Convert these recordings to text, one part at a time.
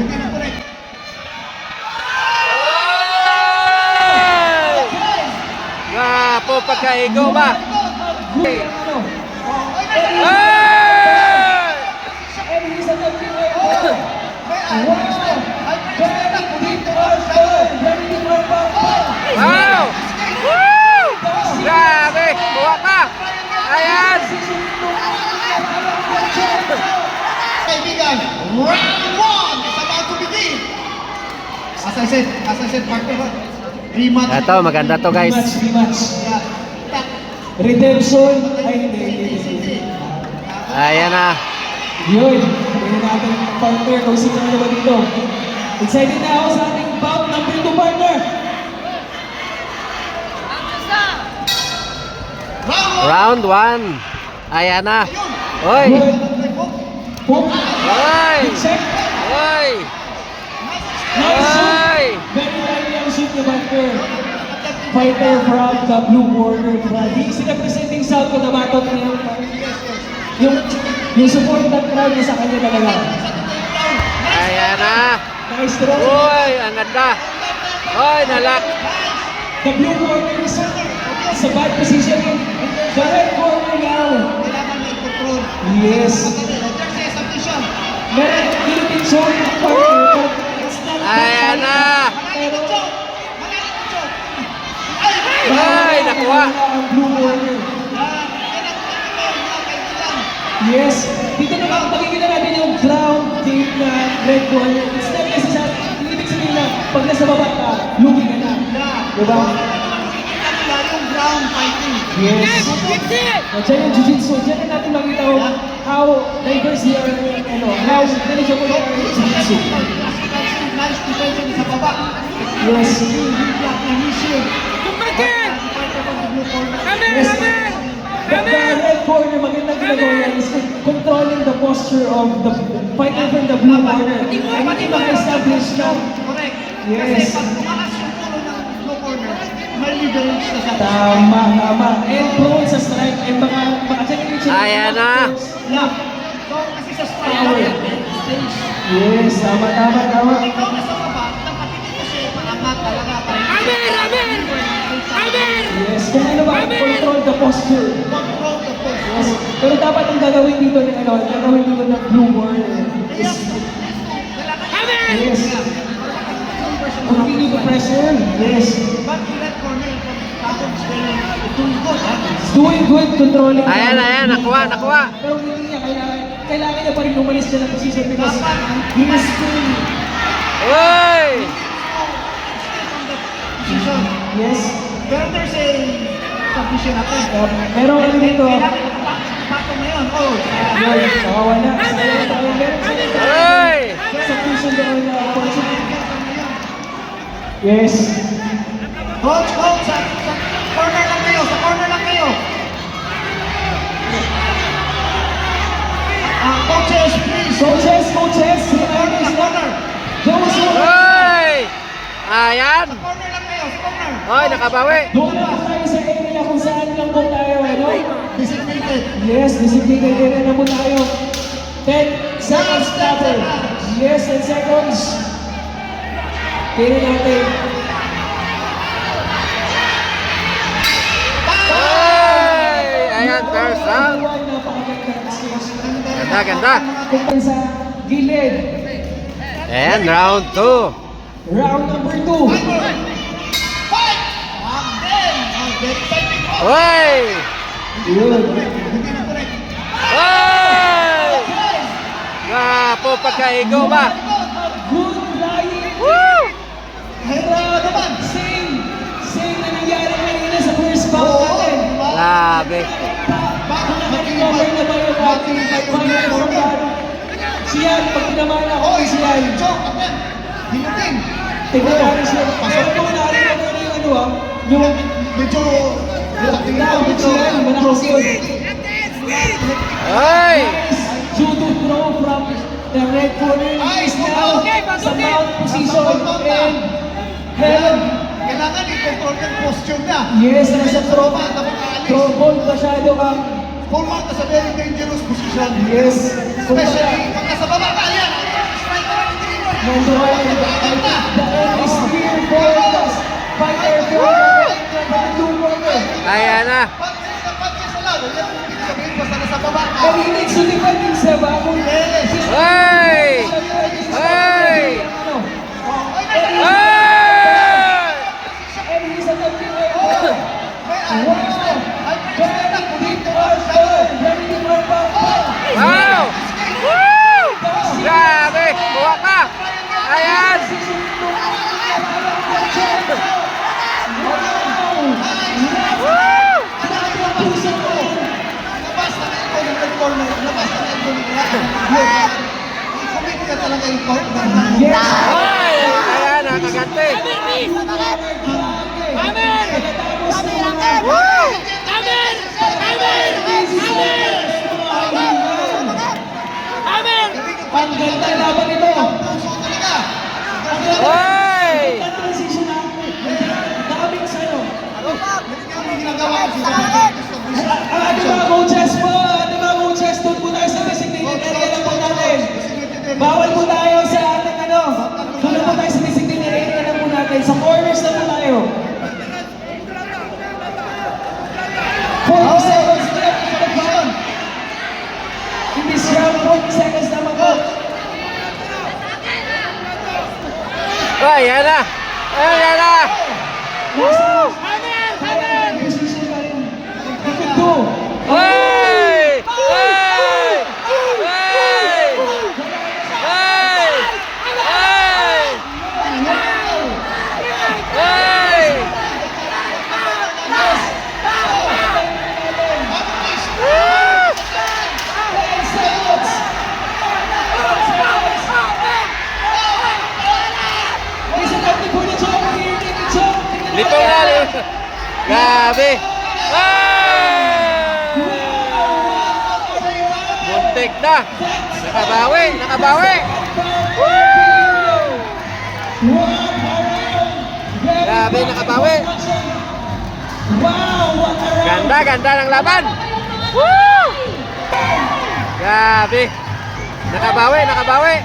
Hindi na correct. Gapo pagkaigo ba? Wow! Woo! Grabe! Buwa pa! Ayan! Kaibigan, round 1 is about to begin. As I said, partner, rematch. Ito, maganda to guys. Rematch. Redemption. Ay, hindi. Ayan na. Yun. Tingnan natin ang partner kung sino na naman dito. Excited na ako sa ating bout number 2 partner. Round 1. Ayan na. Oy! Boom. Oy! Check. Oy! Nice shoot. Oy! Very highly ang shoot ni partner. Fighter from the blue corner. He's representing South Cotabato ngayon. Yung support ng crowd niya sa kanya talaga. Ayan na. Nice throw. Uy! Ang ganda. Oy! Nalak. The blue corner is sa bad position. The red corner now. Kailangan may control. Yes. There's submission. Meron Philippine show ng partner. Ayan na. Malaking choke. Ay! Nakuha. Ang blue corner. Yes. Dito naman, makikita natin yung ground game na red corner. It's not necessary. Ibig sabihin na, pag nasa baba ka, lugi ka na. Diba? Yung ground fighting. Yes. Diyan yung jiu-jitsu. Diyan na natin makita how diverse they are, how knowledgeable they are in jiu-jitsu. Nice defense sa baba. Yes. Block na mission. Yes. But the red corner, magandang ginagawa yan is controlling the posture of the fighter from the blue corner. And hindi maka-establish na. Correct. Yes. Kasi pag tumakas yung ulo ng blue corner, may leverage na sa Tama. And prone sa strike. And baka check yung check. Ayan na. Yeah. So, kasi sa strike, Power. stage. Yes, tama. Ikaw na sa baba, dapat hindi kasi paangat talaga. Yes, kung ano ba, control the posture. Control the force. Yes. Pero dapat ang gagawin dito ng blue corner is yes. Continue the pressure. Yes. But in that corner, tapos doing good, ha? It's doing good controlling. Ayan. Nakuha. Pero hindi niya kailangan niya pa rin umalis siya ng position because he is still. Uy! Position. Yes. Pero there's a submission ako. Pero ano dito? Kailangan patong na yun. Oh, Yes, wala. Uy! Submission doon na opportunity. Yes. Coach, sa corner lang kayo. Sa corner lang kayo. Coaches, please. Coaches. Corner. Those who Uy! Ayan! Sa corner lang kayo. Sa corner. Oy! Nakabawi! doon na po tayo sa area kung saan lang po tayo, Designated. Yes, designated area na po tayo. 10 seconds cover. Yes, 10 seconds. Tingnan natin. Uy! Ayan, first round. Ganda. Kung sa gilid. And round 2. Round number 2. Fight! Very exciting. Uy! Yun. Hindi na correct. Uy! Gapo pagkaigo ba? Good flying. Woo! Naman. Same na nangyari kanina sa first bout natin. Grabe. Bakit Recover na ba yung ating fighter from Baro? Siyan, pag tinamaan ako kay Siyan. Choke, apen. Hinutin. Tignan natin siya. Pero kung narinig ko na yung yung Medyo... Dapat Siyan, manakos yun. Uy! Judo throw from the red corner is now sa mount position and held. Kailangan i-control yung posture na. Yes, nasa throw Napakaalis. hold masyado kang Full mount na sa very dangerous position. yes. Especially pag nasa baba ka, yan. Strike ka rin, And the end is here for the fighter for the blue corner. Ayan na. Pag-kiss na lang. Ibig sabihin, basta nasa baba ka. And he needs to defend himself. Hey! Hey! Hey! And he's attempting right now. Wow! Wow! Woo! Grabe! Kuha ka! Ayan! Woo! Labas na elbow ng red corner. Labas na elbow ng red. Commit ka talaga yung corner. Ay! Ayan, nakagante! Ang ganda ng laban nito. Hoy! Ang transition na daming sano. Ginagawa ko sa Ang ating mga coaches po, doon po tayo sa designated area lang po natin. Bawal po tayo sa ating doon po tayo sa designated area lang po natin. Sa corners na po tayo. 40 seconds left in the round. In this round, 40 seconds naman po. Ayan na! Ayan na! Woo! Position pa rin. He could do. Hey! Hey! Hey! Hey! Hey! Hey! Lipong na, lipong. Grabe! Hey! Muntik na! Nakabawi! Nakabawi! Woo! Grabe, nakabawi! Ganda, ganda ng laban! Woo! Grabe! Nakabawi, nakabawi!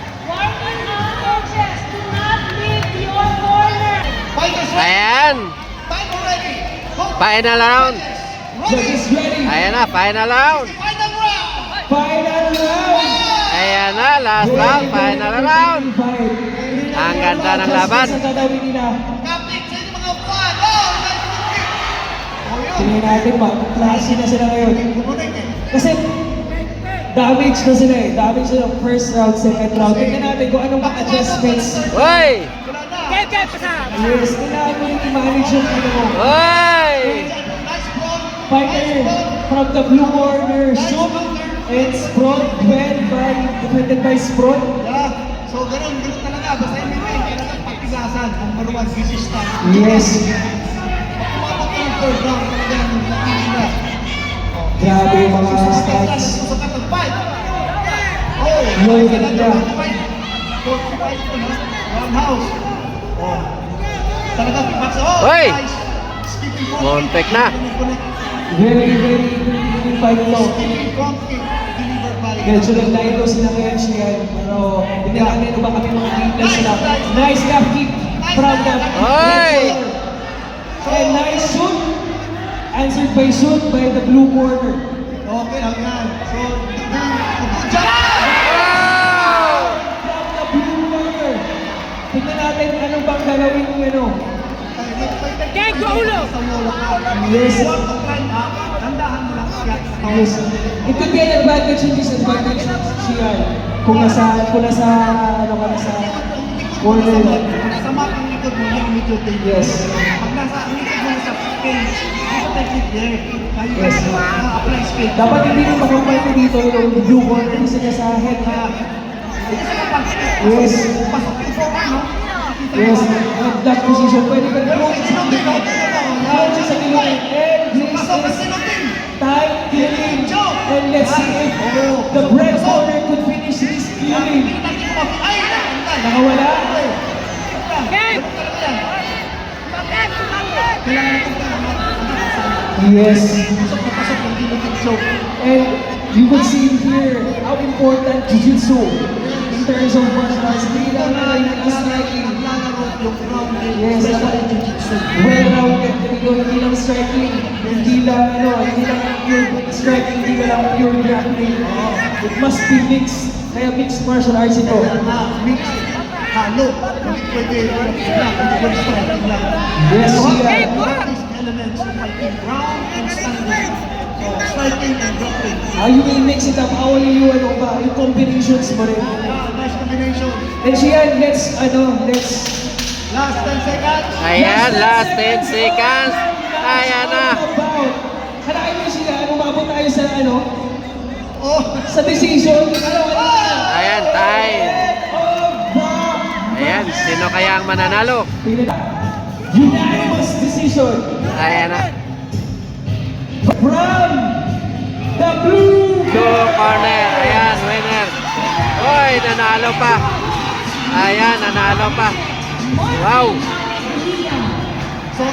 Ayan! Time already. Final round! Judges ready. Ayan na, final round! Final round. Final round. Ayan na, last round, final round! Ang ganda ng laban! Sa gagawin nila. Captain, sa inyo mga upuan. Oh, nice looking. Tingnan natin ba, klase na sila ngayon. Kumunik eh. Kasi damage na sila eh. Damage sila first round, second round. Tingnan natin kung anong mga adjustments. Hoy! Wala na. Yes, kailangan mo rin i-manage yung mo. Hoy! Nice ball. Fighter from the blue corner, shoot. And Sprott defended by Sprott. Yeah. So, ganun talaga. Basta MMA, kailangan pagtigasan. Kung maruwan, resista. Yes. Kumabot ka ng third round, talagang napili na. Grabe yung mga stats. Susukat ng fight. Oh, Yung ganda. 45 po na. Roundhouse. Oh. Talagang box. Oh, Hoy! nice. Skipping front kick. Montek na. Very good fight ito. Skipping front kick delivered by... Medyo naglayo daw sila kay Anshian, pero hindi natin ano ba kami mga game sila. Nice gap kick from the Hoy! and nice shoot. Answered by shoot by the blue corner. Okay lang yan. So, good job. Wow! From the blue corner. Tignan natin ano bang gagawin ng Kaya ulo! Sa ulo ka. Yes. Huwag kang climb up. Dandahan mo lang. Yes. It could be an advantage and disadvantage siya. Kung nasa ano ka nasa corner lang. Nasa map ang likod mo, yung medyo dangerous. Yes. Pag nasa ang likod mo sa space, nasa technique there. Kaya Yes. apply space. Dapat hindi rin makumparte dito yung blue corner kasi niya sa head na. Yes. Pasok yung forward, no? Yes. At that position, pwede ka rin sa killing. And this Pasok ang is sinutin. time killing. And let's see if the red corner could finish this killing. Ay, nakanta. Nakawala. Yes. Pasok na pasok yung ginutin choke. And you could see here how important jiu-jitsu terms of martial arts. Hindi lang yung striking. Ang lalaro yung grounding, Yes, especially jiu-jitsu. well-rounded. Hindi lang striking. Hindi lang pure striking. Hindi lang pure grappling. It must be mixed. Kaya mixed martial arts ito. Kaya nga, mix, halo. Hindi pwede grappling lang, hindi pwede striking lang. Yes, You have yeah. these elements of fighting ground and standing. So, striking and grappling. You will mix it up. Only yung combinations mo rin. Nice combination. And Shian, let's. Last 10 seconds. Ayan, last 10 seconds. Ayan na. Kanain mo siya, umabot tayo sa Oh, sa decision. Ayan, time. Ayan, sino kaya ang mananalo? Unanimous decision Ayan na. from the blue Blue corner. Ayan, winner. Oy, nanalo pa. Ayan, nanalo pa. Wow. so